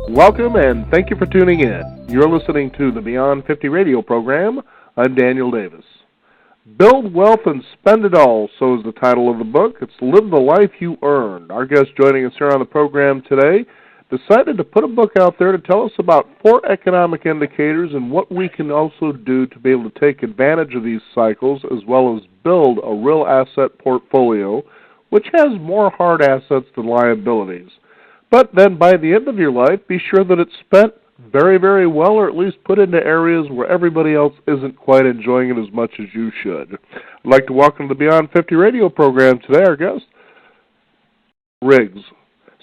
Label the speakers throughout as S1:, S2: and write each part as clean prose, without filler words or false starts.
S1: Welcome and thank you for tuning in. You're listening to the Beyond 50 radio program. I'm Daniel Davis. Build Wealth and Spend It All, so is the title of the book. It's Live the Life You Earned. Our guest joining us here on the program today decided to put a book out there to tell us about 4 economic indicators and what we can also do to be able to take advantage of these cycles as well as build a real asset portfolio which has more hard assets than liabilities. But then by the end of your life, be sure that it's spent very, very well, or at least put into areas where everybody else isn't quite enjoying it as much as you should. I'd like to welcome to the Beyond 50 radio program today our guest, Riggs.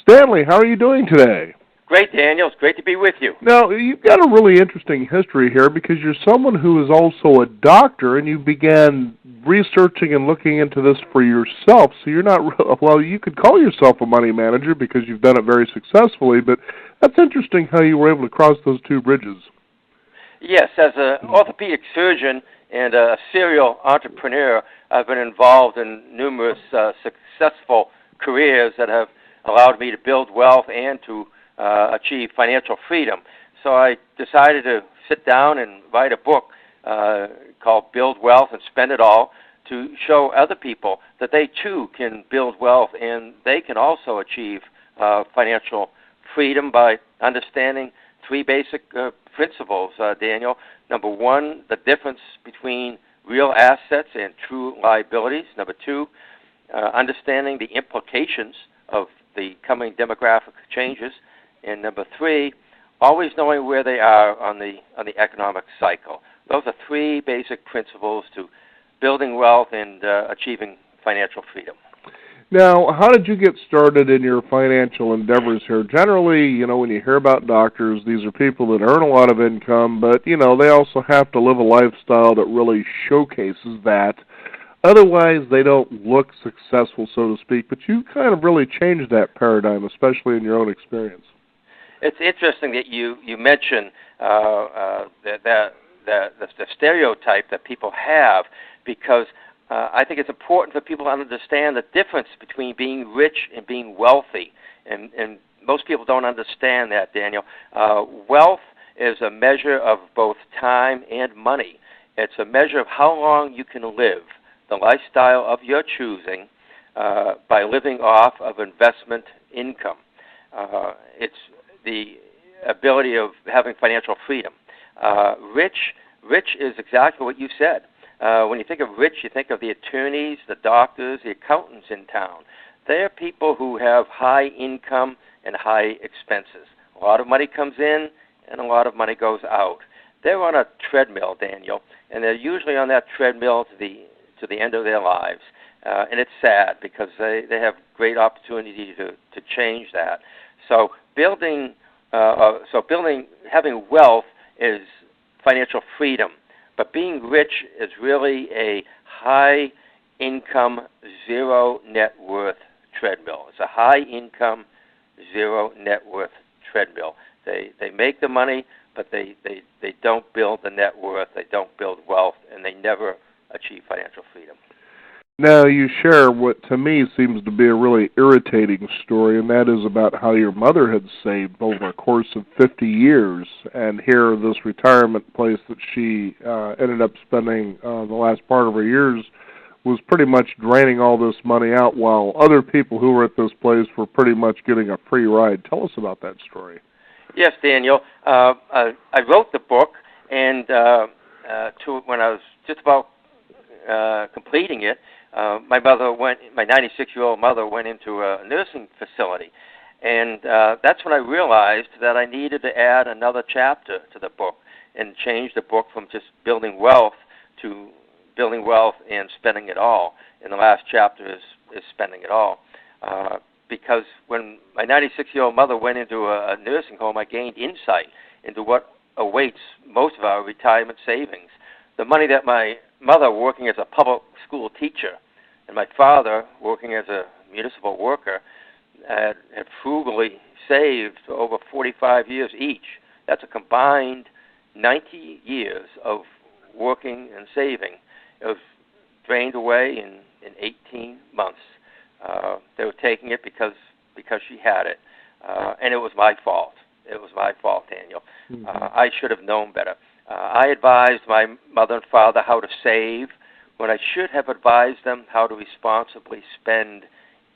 S1: Stanley, how are you doing today?
S2: Great, Daniel. It's great to be with you.
S1: Now, you've got a really interesting history here because you're someone who is also a doctor, and you began researching and looking into this for yourself. So you're not, well, you could call yourself a money manager because you've done it very successfully, but that's interesting how you were able to cross those two bridges.
S2: Yes, as an orthopedic surgeon and a serial entrepreneur, I've been involved in numerous successful careers that have allowed me to build wealth and to achieve financial freedom. So I decided to sit down and write a book called Build Wealth and Spend It All to show other people that they too can build wealth and they can also achieve financial freedom by understanding 3 basic principles, Daniel. Number 1, the difference between real assets and true liabilities. Number 2, understanding the implications of the coming demographic changes. And number 3, always knowing where they are on the economic cycle. Those are 3 basic principles to building wealth and achieving financial freedom.
S1: Now, how did you get started in your financial endeavors here? Generally, when you hear about doctors, these are people that earn a lot of income, but, they also have to live a lifestyle that really showcases that. Otherwise, they don't look successful, so to speak, but you kind of really changed that paradigm, especially in your own experience.
S2: It's interesting that you mention the stereotype that people have, because I think it's important for people to understand the difference between being rich and being wealthy, and most people don't understand that, Daniel. Wealth is a measure of both time and money. It's a measure of how long you can live the lifestyle of your choosing by living off of investment income. It's the ability of having financial freedom. Rich is exactly what you said. When you think of rich, you think of the attorneys, the doctors, the accountants in town. They are people who have high income and high expenses. A lot of money comes in and a lot of money goes out. They're on a treadmill, Daniel, and they're usually on that treadmill to the end of their lives. And it's sad because they have great opportunity to change that. So having wealth is financial freedom, but being rich is really a high income, zero net worth treadmill. It's a high income, zero net worth treadmill. They make the money, but they don't build the net worth, they don't build wealth, and they never achieve financial freedom.
S1: Now, you share what to me seems to be a really irritating story, and that is about how your mother had saved over a course of 50 years, and here this retirement place that she ended up spending the last part of her years was pretty much draining all this money out while other people who were at this place were pretty much getting a free ride. Tell us about that story.
S2: Yes, Daniel. I wrote the book, and when I was just about completing it, my 96-year-old mother went into a nursing facility, and that's when I realized that I needed to add another chapter to the book and change the book from just building wealth to building wealth and spending it all. And the last chapter is spending it all. Because when my 96-year-old mother went into a nursing home, I gained insight into what awaits most of our retirement savings. The money that my mother, working as a public school teacher, and my father, working as a municipal worker, had frugally saved for over 45 years each. That's a combined 90 years of working and saving. It was drained away in 18 months. They were taking it because she had it, and it was my fault. it was my fault, Daniel.
S1: Mm-hmm.
S2: I should have known better. I advised my mother and father how to save when I should have advised them how to responsibly spend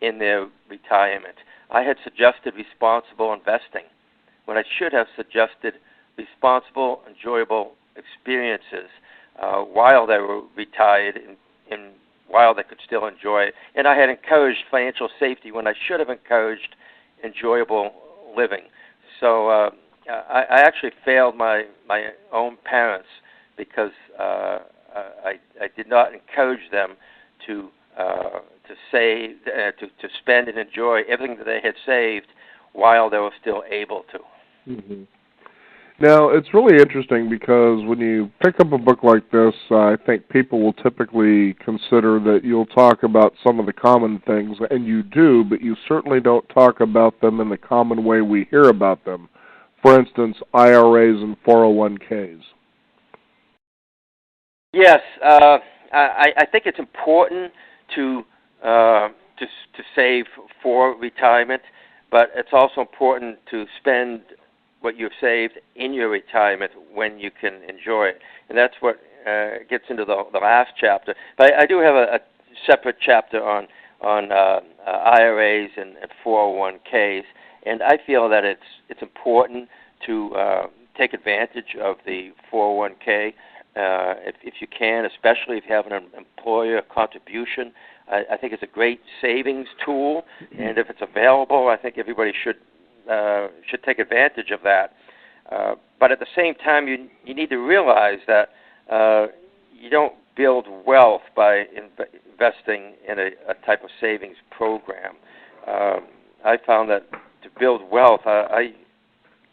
S2: in their retirement. I had suggested responsible investing when I should have suggested responsible, enjoyable experiences while they were retired and while they could still enjoy it. And I had encouraged financial safety when I should have encouraged enjoyable living. So I actually failed my own parents because I did not encourage them to save, to spend and enjoy everything that they had saved while they were still able to.
S1: Mm-hmm. Now, it's really interesting because when you pick up a book like this, I think people will typically consider that you'll talk about some of the common things, and you do, but you certainly don't talk about them in the common way we hear about them. For instance, IRAs and 401ks.
S2: Yes, I think it's important to save for retirement, but it's also important to spend what you've saved in your retirement when you can enjoy it. And that's what gets into the last chapter. But I do have a separate chapter on IRAs and 401ks, and I feel that it's important to take advantage of the 401k if you can, especially if you have an employer contribution. I think it's a great savings tool, and if it's available, I think everybody should take advantage of that. But at the same time, you need to realize that you don't build wealth by investing in a type of savings program. I found that to build wealth, I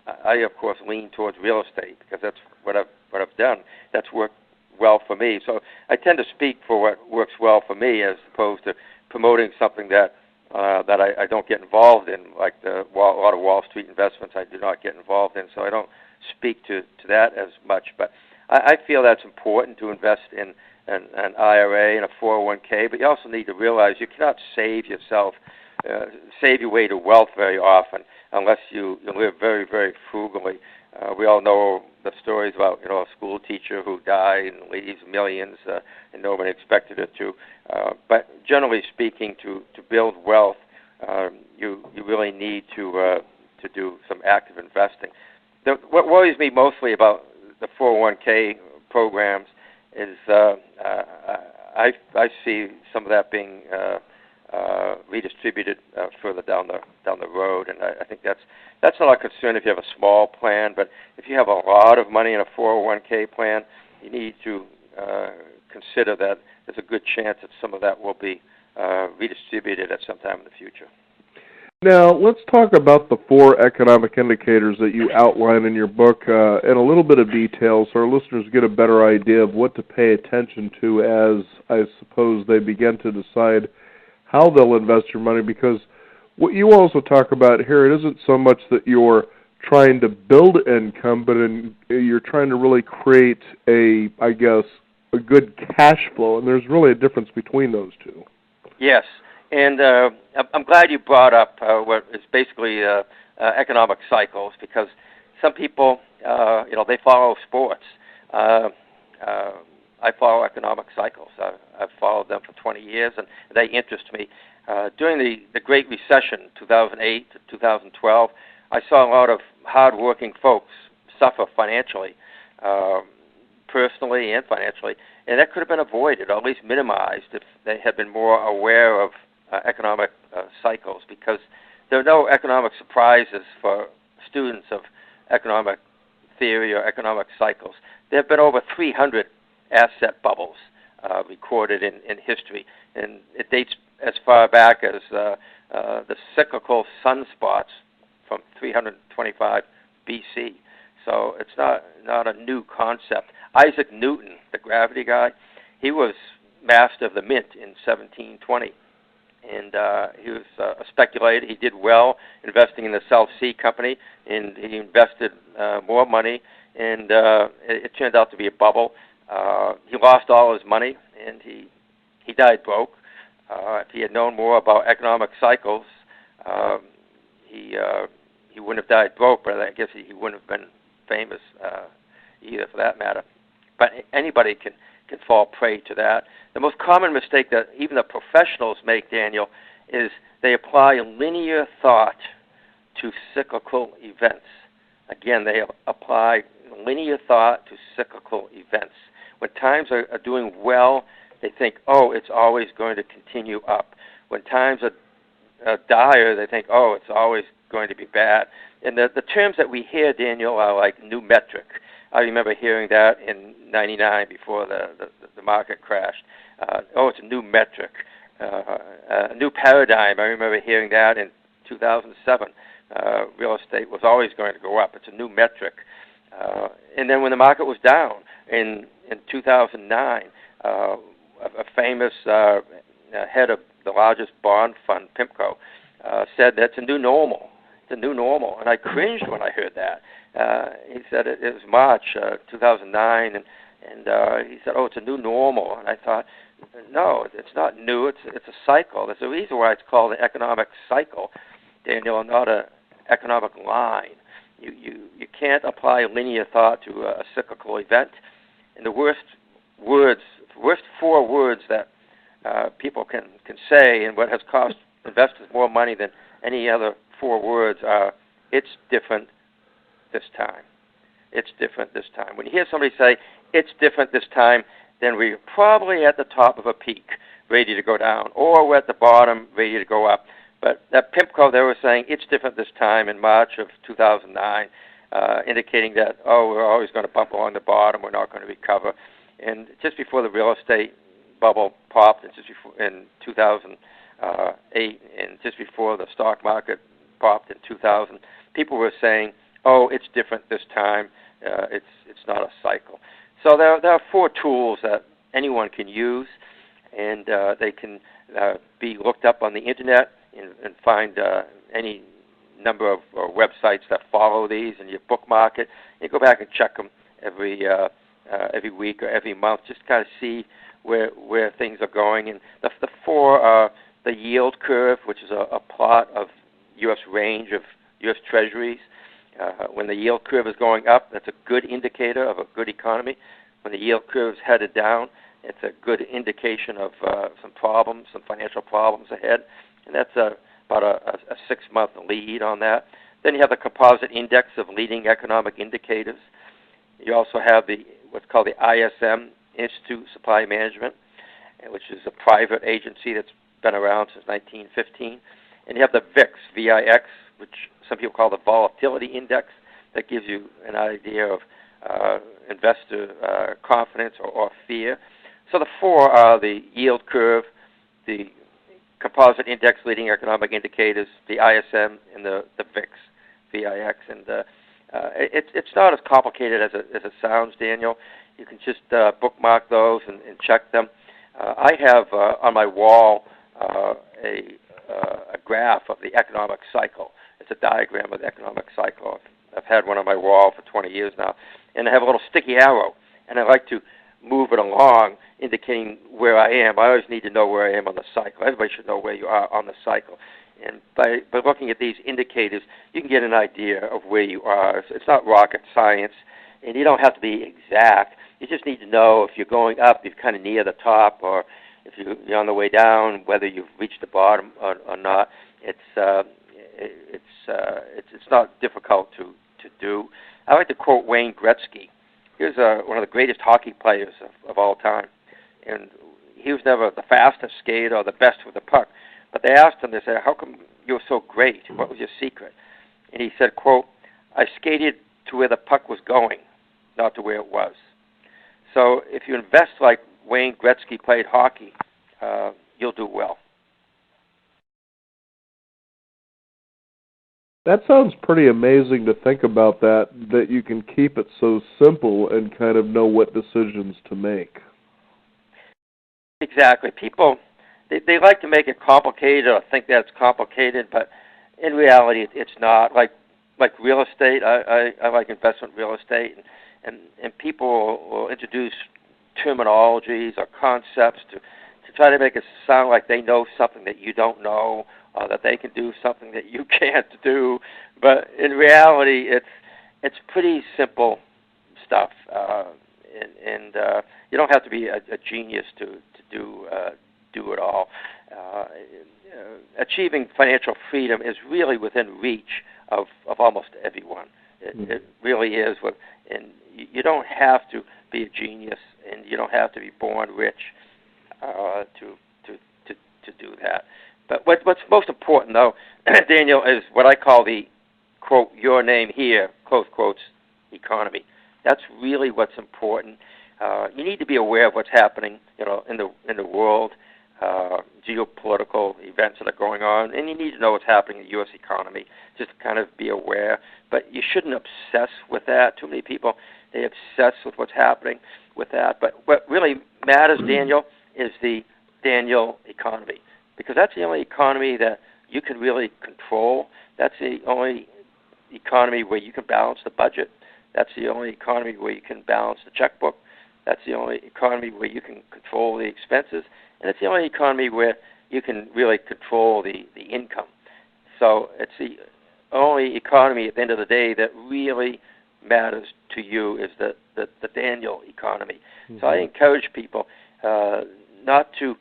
S2: of course lean towards real estate because that's what I've done. That's worked well for me. So I tend to speak for what works well for me as opposed to promoting something that I don't get involved in, like a lot of Wall Street investments I do not get involved in, so I don't speak to that as much. But I feel that's important to invest in an IRA and a 401k, but you also need to realize you cannot save your way to wealth very often unless you live very, very frugally. We all know the stories about a school teacher who died and leaves millions and nobody expected it to. But generally speaking, to build wealth, you really need to do some active investing. What worries me mostly about the 401k programs is I see some of that being redistributed further down the road, and I think that's not a concern if you have a small plan. But if you have a lot of money in a 401k plan, you need to consider that there's a good chance that some of that will be redistributed at some time in the future.
S1: Now, let's talk about the 4 economic indicators that you outline in your book in a little bit of detail so our listeners get a better idea of what to pay attention to as, I suppose, they begin to decide how they'll invest your money, because what you also talk about here, it isn't so much that you're trying to build income, but you're trying to really create a good cash flow, and there's really a difference between those two.
S2: Yes, and I'm glad you brought up what is basically economic cycles, because some people, they follow sports. I follow economic cycles. I've followed them for 20 years, and they interest me. During the Great Recession, 2008 to 2012, I saw a lot of hard-working folks suffer financially, personally and financially, and that could have been avoided, or at least minimized, if they had been more aware of economic cycles, because there are no economic surprises for students of economic theory or economic cycles. There have been over 300 asset bubbles recorded in history, and it dates as far back as the cyclical sunspots from 325 BC. So it's not a new concept. Isaac Newton, the gravity guy, he was master of the mint in 1720, and he was a speculator. He did well investing in the South Sea Company, and he invested more money, and it turned out to be a bubble. He lost all his money, and he died broke. If he had known more about economic cycles, he he wouldn't have died broke, but I guess he wouldn't have been famous either, for that matter. But anybody can fall prey to that. The most common mistake that even the professionals make, Daniel, is they apply linear thought to cyclical events. Again, they apply linear thought to cyclical events. When times are doing well, they think, oh, it's always going to continue up. When times are dire, they think, oh, it's always going to be bad. And the terms that we hear, Daniel, are like new metric. I remember hearing that in '99 before the market crashed. Oh, it's a new metric, a new paradigm. I remember hearing that in 2007. Real estate was always going to go up. It's a new metric. And then when the market was down in 2009, a famous head of the largest bond fund, PIMCO, said that's a new normal. It's a new normal. And I cringed when I heard that. He said it was March 2009, and he said, oh, it's a new normal. And I thought, no, it's not new. It's a cycle. There's a reason why it's called an economic cycle, Daniel, and not an economic line. You can't apply linear thought to a cyclical event. And the worst four words that people can say, and what has cost investors more money than any other four words are, it's different this time. It's different this time. When you hear somebody say, it's different this time, then we're probably at the top of a peak, ready to go down, or we're at the bottom, ready to go up. But that PIMCO, they were saying, it's different this time in March of 2009, indicating that, oh, we're always going to bump along the bottom, we're not going to recover. And just before the real estate bubble popped, and just before, in 2008, and just before the stock market popped in 2000, people were saying, oh, it's different this time, it's not a cycle. So there are four tools that anyone can use, and they can be looked up on the internet and find any number of websites that follow these, and you bookmark it. You go back and check them every week or every month, just to kind of see where things are going. And the four are the yield curve, which is a plot of U.S. range of U.S. Treasuries. When the yield curve is going up, that's a good indicator of a good economy. When the yield curve is headed down, it's a good indication of some problems, some financial problems ahead. And that's about a 6-month lead on that. Then you have the composite index of leading economic indicators. You also have what's called the ISM, Institute of Supply Management, which is a private agency that's been around since 1915. And you have the VIX, VIX, which some people call the volatility index, that gives you an idea of investor confidence or fear. So the four are the yield curve, the composite index leading economic indicators, the ISM, and the VIX, VIX. And it's not as complicated as it sounds, Daniel. You can just bookmark those and check them. I have on my wall a graph of the economic cycle. It's a diagram of the economic cycle. I've had one on my wall for 20 years now. And I have a little sticky arrow, and I like to move it along, indicating where I am. I always need to know where I am on the cycle. Everybody should know where you are on the cycle. And by looking at these indicators, you can get an idea of where you are. It's not rocket science, and you don't have to be exact. You just need to know if you're going up, you're kind of near the top, or if you're on the way down, whether you've reached the bottom or not. It's not difficult to do. I like to quote Wayne Gretzky. He was one of the greatest hockey players of all time. And he was never the fastest skater or the best with the puck. But they asked him, they said, how come you were so great? What was your secret? And he said, quote, I skated to where the puck was going, not to where it was. So if you invest like Wayne Gretzky played hockey, you'll do well.
S1: That sounds pretty amazing to think about that you can keep it so simple and kind of know what decisions to make.
S2: Exactly. People, they like to make it complicated or think that it's complicated, but in reality, it's not. Like real estate, I like investment real estate, and people will introduce terminologies or concepts to try to make it sound like they know something that you don't know, or that they can do something that you can't do. But in reality, it's pretty simple stuff, and you don't have to be a genius to do it all. Achieving financial freedom is really within reach of almost everyone. It really is. And you don't have to be a genius, and you don't have to be born rich to do that. But what's most important, though, Daniel, is what I call the, quote, your name here, close quotes, economy. That's really what's important. You need to be aware of what's happening, in the world, geopolitical events that are going on, and you need to know what's happening in the U.S. economy, just to kind of be aware. But you shouldn't obsess with that. Too many people, they obsess with what's happening with that. But what really matters, Daniel, is the Daniel economy, because that's the only economy that you can really control. That's the only economy where you can balance the budget. That's the only economy where you can balance the checkbook. That's the only economy where you can control the expenses. And it's the only economy where you can really control the income. So it's the only economy at the end of the day that really matters to you is the Daniel economy. Mm-hmm. So I encourage people not to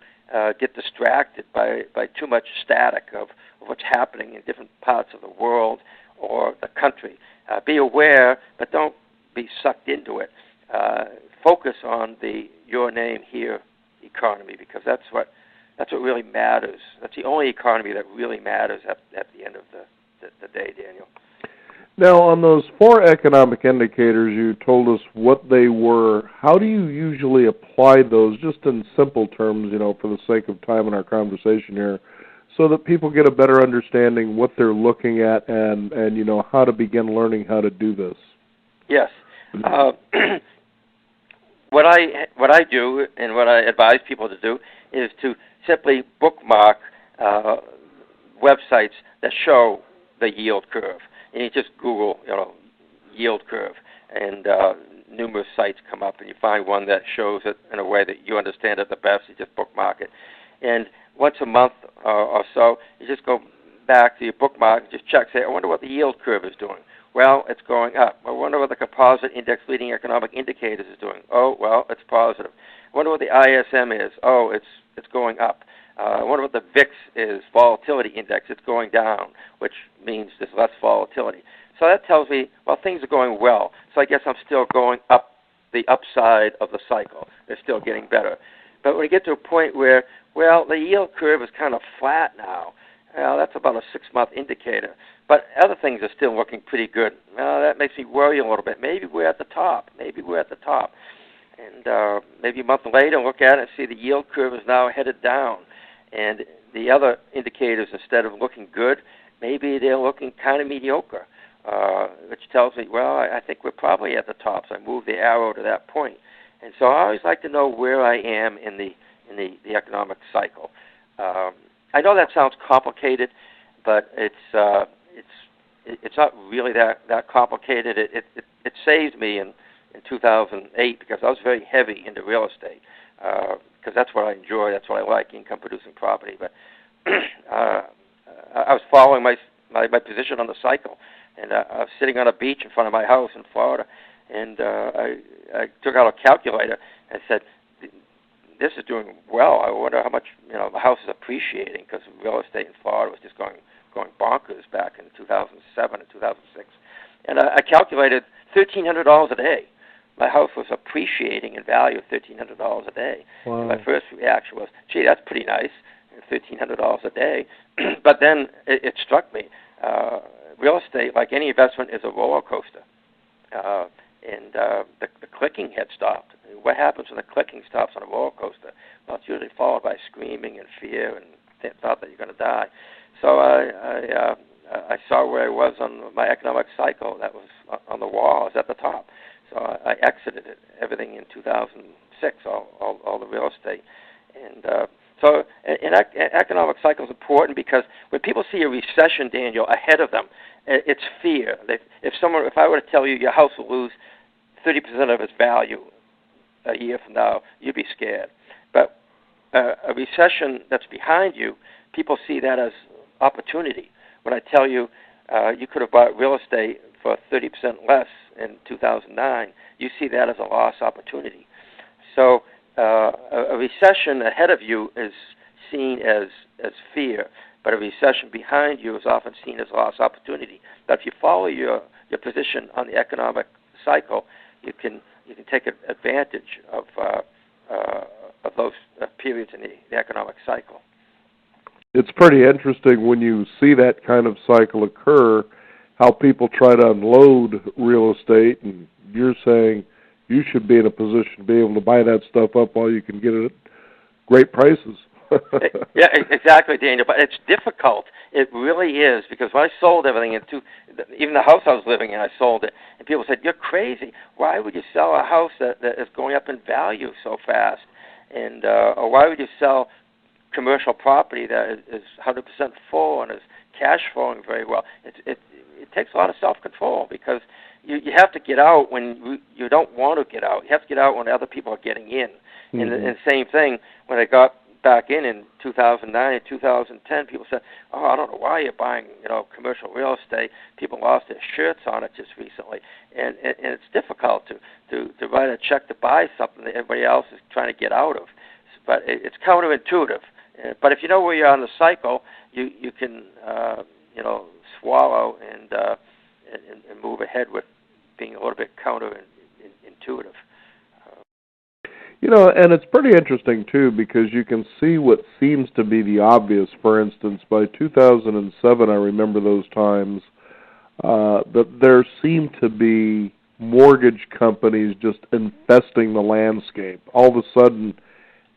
S2: get distracted by too much static of what's happening in different parts of the world or the country. Be aware, but don't be sucked into it. Focus on the your name here economy, because that's what really matters. That's the only economy that really matters at the end of the day, Daniel.
S1: Now, on those 4 economic indicators, you told us what they were. How do you usually apply those, just in simple terms, for the sake of time in our conversation here, so that people get a better understanding what they're looking at and how to begin learning how to do this?
S2: Yes. What I do and what I advise people to do is to simply bookmark websites that show the yield curve. And you just Google, yield curve, and numerous sites come up, and you find one that shows it in a way that you understand it the best. You just bookmark it, and once a month or so, you just go back to your bookmark and just check. Say, I wonder what the yield curve is doing. Well, it's going up. I wonder what the composite index leading economic indicators is doing. Oh, well, it's positive. I wonder what the ISM is. Oh, it's going up. I wonder what the VIX is, volatility index. It's going down, which means there's less volatility. So that tells me, well, things are going well. So I guess I'm still going up the upside of the cycle. They're still getting better. But when you get to a point where, well, the yield curve is kind of flat now, well, that's about a 6-month indicator. But other things are still looking pretty good. Well, that makes me worry a little bit. Maybe we're at the top. And maybe a month later, look at it and see the yield curve is now headed down. And the other indicators, instead of looking good, maybe they're looking kind of mediocre, which tells me, well, I think we're probably at the top. So I move the arrow to that point. And so I always like to know where I am in the economic cycle. I know that sounds complicated, but it's not really that complicated. It saved me in 2008 because I was very heavy into real estate because that's what I enjoy, that's what I like, income-producing property. But I was following my position on the cycle, and I was sitting on a beach in front of my house in Florida, and I took out a calculator and said, this is doing well. I wonder how much the house is appreciating, because real estate in Florida was just going bonkers back in 2007 and 2006. And I calculated $1,300 a day. My house was appreciating in value $1,300 a day.
S1: Wow.
S2: And my first reaction was, gee, that's pretty nice, $1,300 a day. But then it struck me. Real estate, like any investment, is a roller coaster. And the clicking had stopped. What happens when the clicking stops on a roller coaster? Well, it's usually followed by screaming and fear and thought that you're going to die. So I saw where I was on my economic cycle. That was on the wall. I was at the top. So I exited everything in 2006, all the real estate. And so an economic cycle is important because when people see a recession, Daniel, ahead of them, it's fear. If I were to tell you your house will lose 30% of its value a year from now, you'd be scared. But a recession that's behind you, people see that as opportunity. When I tell you you could have bought real estate for 30% less in 2009, you see that as a lost opportunity. So a recession ahead of you is seen as fear, but a recession behind you is often seen as lost opportunity. But if you follow your position on the economic cycle, you can take advantage of those periods in the economic cycle.
S1: It's pretty interesting when you see that kind of cycle occur, how people try to unload real estate, and you're saying you should be in a position to be able to buy that stuff up while you can get it at great prices.
S2: Yeah, exactly, Daniel. But it's difficult. It really is, because when I sold everything, even the house I was living in, I sold it, and people said, "You're crazy. Why would you sell a house that is going up in value so fast? And or why would you sell commercial property that is 100% full and is cash flowing very well?" It takes a lot of self-control, because you have to get out when you don't want to get out. You have to get out when other people are getting in. Mm-hmm. And the same thing, when I got back in 2009 and 2010, people said, "Oh, I don't know why you're buying, commercial real estate. People lost their shirts on it just recently." And it's difficult to write a check to buy something that everybody else is trying to get out of. But it's counterintuitive. But if you know where you're on the cycle, you can swallow and move ahead with being a little bit counterintuitive.
S1: And it's pretty interesting, too, because you can see what seems to be the obvious. For instance, by 2007, I remember those times, that there seemed to be mortgage companies just infesting the landscape. All of a sudden,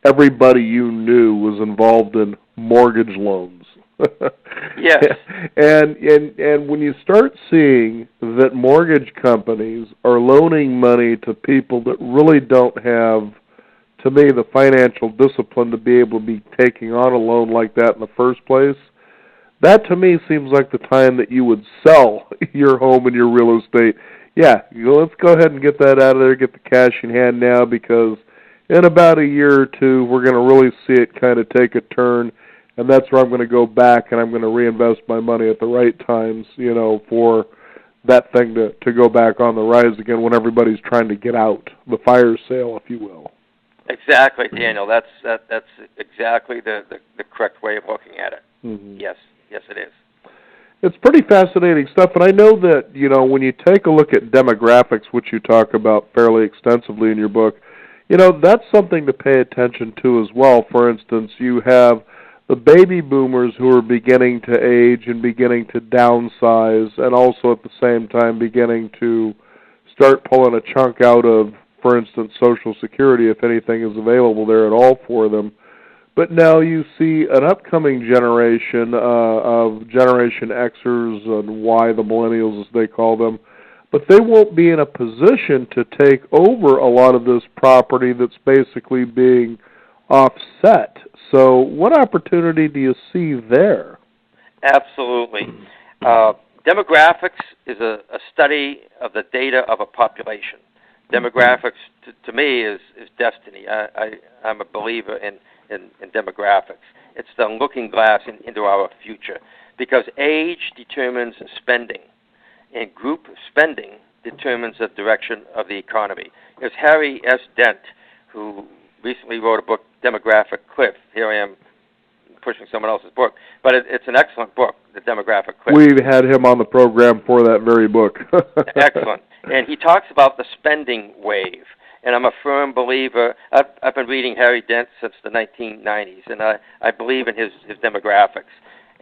S1: everybody you knew was involved in mortgage loans.
S2: Yes.
S1: And when you start seeing that mortgage companies are loaning money to people that really don't have, to me, the financial discipline to be able to be taking on a loan like that in the first place, that to me seems like the time that you would sell your home and your real estate. Yeah, let's go ahead and get that out of there, get the cash in hand now, because in about a year or two, we're going to really see it kind of take a turn, and that's where I'm going to go back and I'm going to reinvest my money at the right times, for that thing to go back on the rise again when everybody's trying to get out, the fire sale, if you will.
S2: Exactly, Daniel. That's exactly the correct way of looking at it. Mm-hmm. Yes, it is.
S1: It's pretty fascinating stuff, and I know that, when you take a look at demographics, which you talk about fairly extensively in your book, that's something to pay attention to as well. For instance, you have the baby boomers who are beginning to age and beginning to downsize, and also at the same time beginning to start pulling a chunk out of, for instance, Social Security, if anything is available there at all for them. But now you see an upcoming generation of Generation Xers and Y, the millennials as they call them, but they won't be in a position to take over a lot of this property that's basically being offset. So what opportunity do you see there?
S2: Absolutely. Demographics is a study of the data of a population. Demographics, to me, is destiny. I'm a believer in demographics. It's the looking glass into our future, because age determines spending, and group spending determines the direction of the economy. There's Harry S. Dent, who recently wrote a book, Demographic Cliff. Here I am pushing someone else's book, but it's an excellent book, The Demographic Cliff.
S1: We've had him on the program for that very book.
S2: Excellent. And he talks about the spending wave. And I'm a firm believer. I've been reading Harry Dent since the 1990s, and I believe in his demographics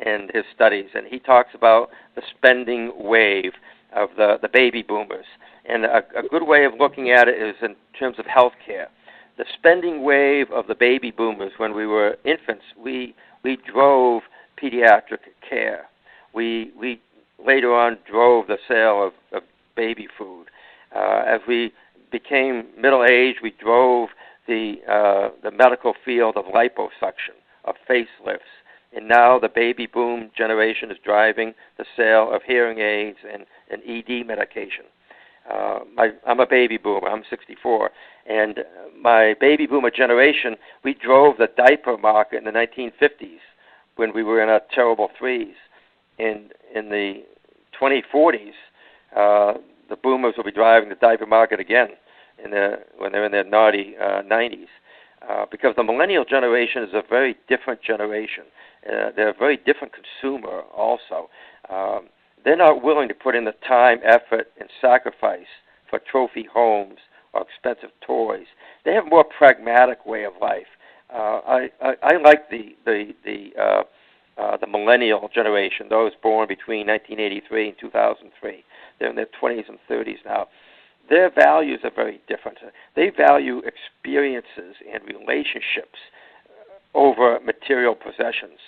S2: and his studies. And he talks about the spending wave of the baby boomers. And a good way of looking at it is in terms of health care. The spending wave of the baby boomers, when we were infants, we drove pediatric care. We later on drove the sale of baby food. As we became middle-aged, we drove the medical field of liposuction, of facelifts, and now the baby boom generation is driving the sale of hearing aids and ED medication. I'm a baby boomer. I'm 64, and my baby boomer generation, we drove the diaper market in the 1950s when we were in our terrible threes. And in the 2040s, the boomers will be driving the diaper market again when they're in their naughty 90s. Because the millennial generation is a very different generation. They're a very different consumer also. They're not willing to put in the time, effort, and sacrifice for trophy homes or expensive toys. They have a more pragmatic way of life. I like the millennial generation, those born between 1983 and 2003. They're in their 20s and 30s now. Their values are very different. They value experiences and relationships over material possessions.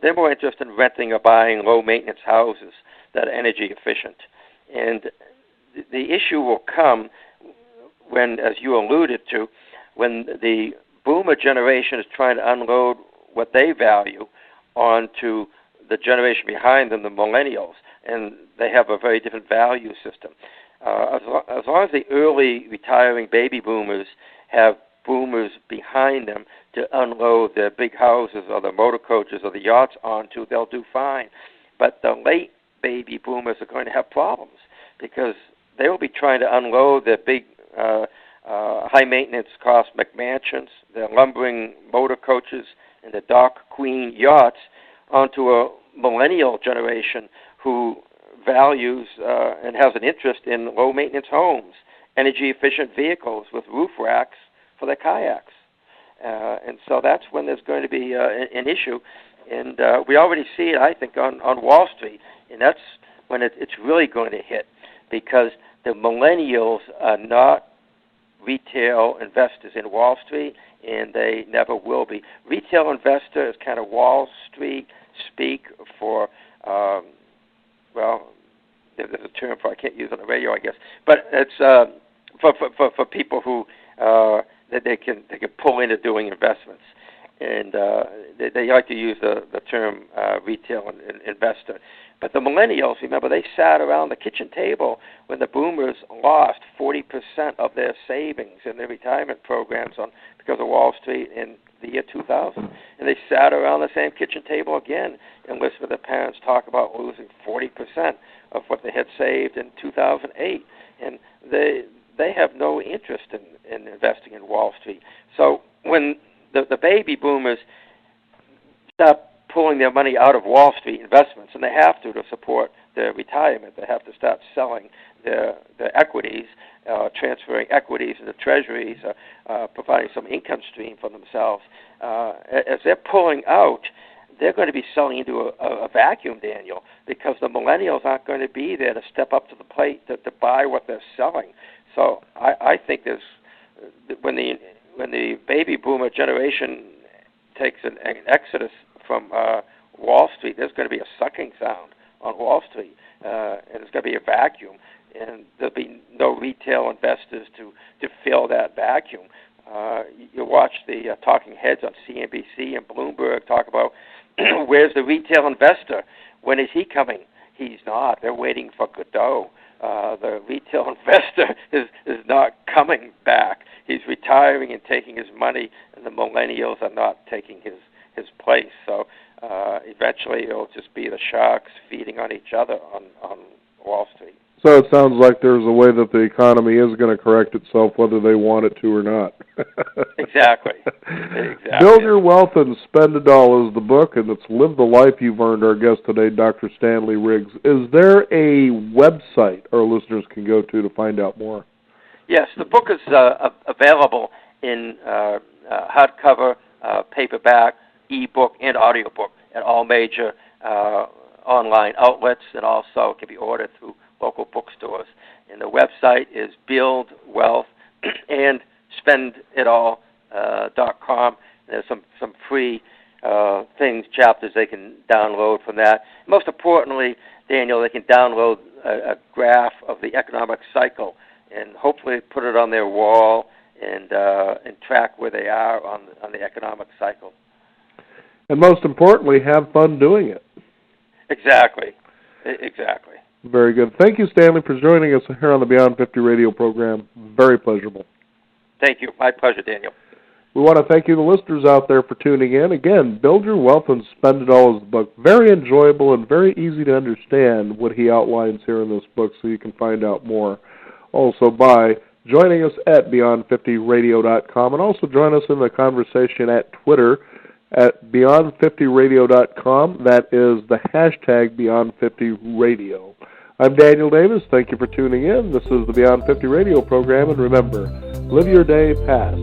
S2: They're more interested in renting or buying low-maintenance houses that are energy efficient. And the issue will come when, as you alluded to, when the boomer generation is trying to unload what they value onto the generation behind them, the millennials, and they have a very different value system. As long as the early retiring baby boomers have boomers behind them to unload their big houses or the motor coaches or the yachts onto, they'll do fine. But the late baby boomers are going to have problems because they will be trying to unload their big high-maintenance cost McMansions, their lumbering motor coaches, and the Dock Queen yachts onto a millennial generation who values and has an interest in low-maintenance homes, energy-efficient vehicles with roof racks for their kayaks. And so that's when there's going to be an issue. And we already see it, I think, on Wall Street. And that's when it's really going to hit because the millennials are not retail investors in Wall Street, and they never will be. Retail investor is kind of Wall Street speak for, well, there's a term for I can't use on the radio, I guess, but it's for people who that they can pull into doing investments, and they like to use the term retail investor. But the millennials, remember, they sat around the kitchen table when the boomers lost 40% of their savings in their retirement programs because of Wall Street in the year 2000. And they sat around the same kitchen table again and listened to their parents talk about losing 40% of what they had saved in 2008. And they have no interest in investing in Wall Street. So when the baby boomers stop pulling their money out of Wall Street investments, and they have to support their retirement. They have to start selling their equities, transferring equities into treasuries, providing some income stream for themselves. As they're pulling out, they're going to be selling into a vacuum, Daniel, because the millennials aren't going to be there to step up to the plate to buy what they're selling. So I think there's when the baby boomer generation takes an exodus from Wall Street, there's going to be a sucking sound on Wall Street, and there's going to be a vacuum, and there'll be no retail investors to fill that vacuum. You watch the talking heads on CNBC and Bloomberg talk about where's the retail investor? When is he coming? He's not. They're waiting for Godot. The retail investor is not coming back. He's retiring and taking his money, and the millennials are not taking his place. So eventually it'll just be the sharks feeding on each other on Wall Street.
S1: So it sounds like there's a way that the economy is going to correct itself whether they want it to or not.
S2: Exactly.
S1: Build Your Wealth and Spend It All is the book, and it's Live the Life You've Earned. Our guest today, Dr. Stanley Riggs. Is there a website our listeners can go to find out more?
S2: Yes, the book is available in hardcover, paperback, ebook, and audiobook at all major online outlets, and also can be ordered through local bookstores. And the website is buildwealthandspenditall.com. There's some free chapters they can download from that. Most importantly, Daniel, they can download a graph of the economic cycle and hopefully put it on their wall and track where they are on the economic cycle. And
S1: most importantly, have fun doing it.
S2: Exactly.
S1: Very good. Thank you, Stanley, for joining us here on the Beyond 50 radio program. Very pleasurable.
S2: Thank you. My pleasure, Daniel.
S1: We want to thank you, the listeners out there, for tuning in. Again, Build Your Wealth and Spend It All is the book. Very enjoyable and very easy to understand what he outlines here in this book, so you can find out more. Also, by joining us at Beyond50Radio.com, and also join us in the conversation at Twitter at Beyond50Radio.com. That is the hashtag Beyond50Radio. I'm Daniel Davis. Thank you for tuning in. This is the Beyond 50 radio program, and remember, live your day past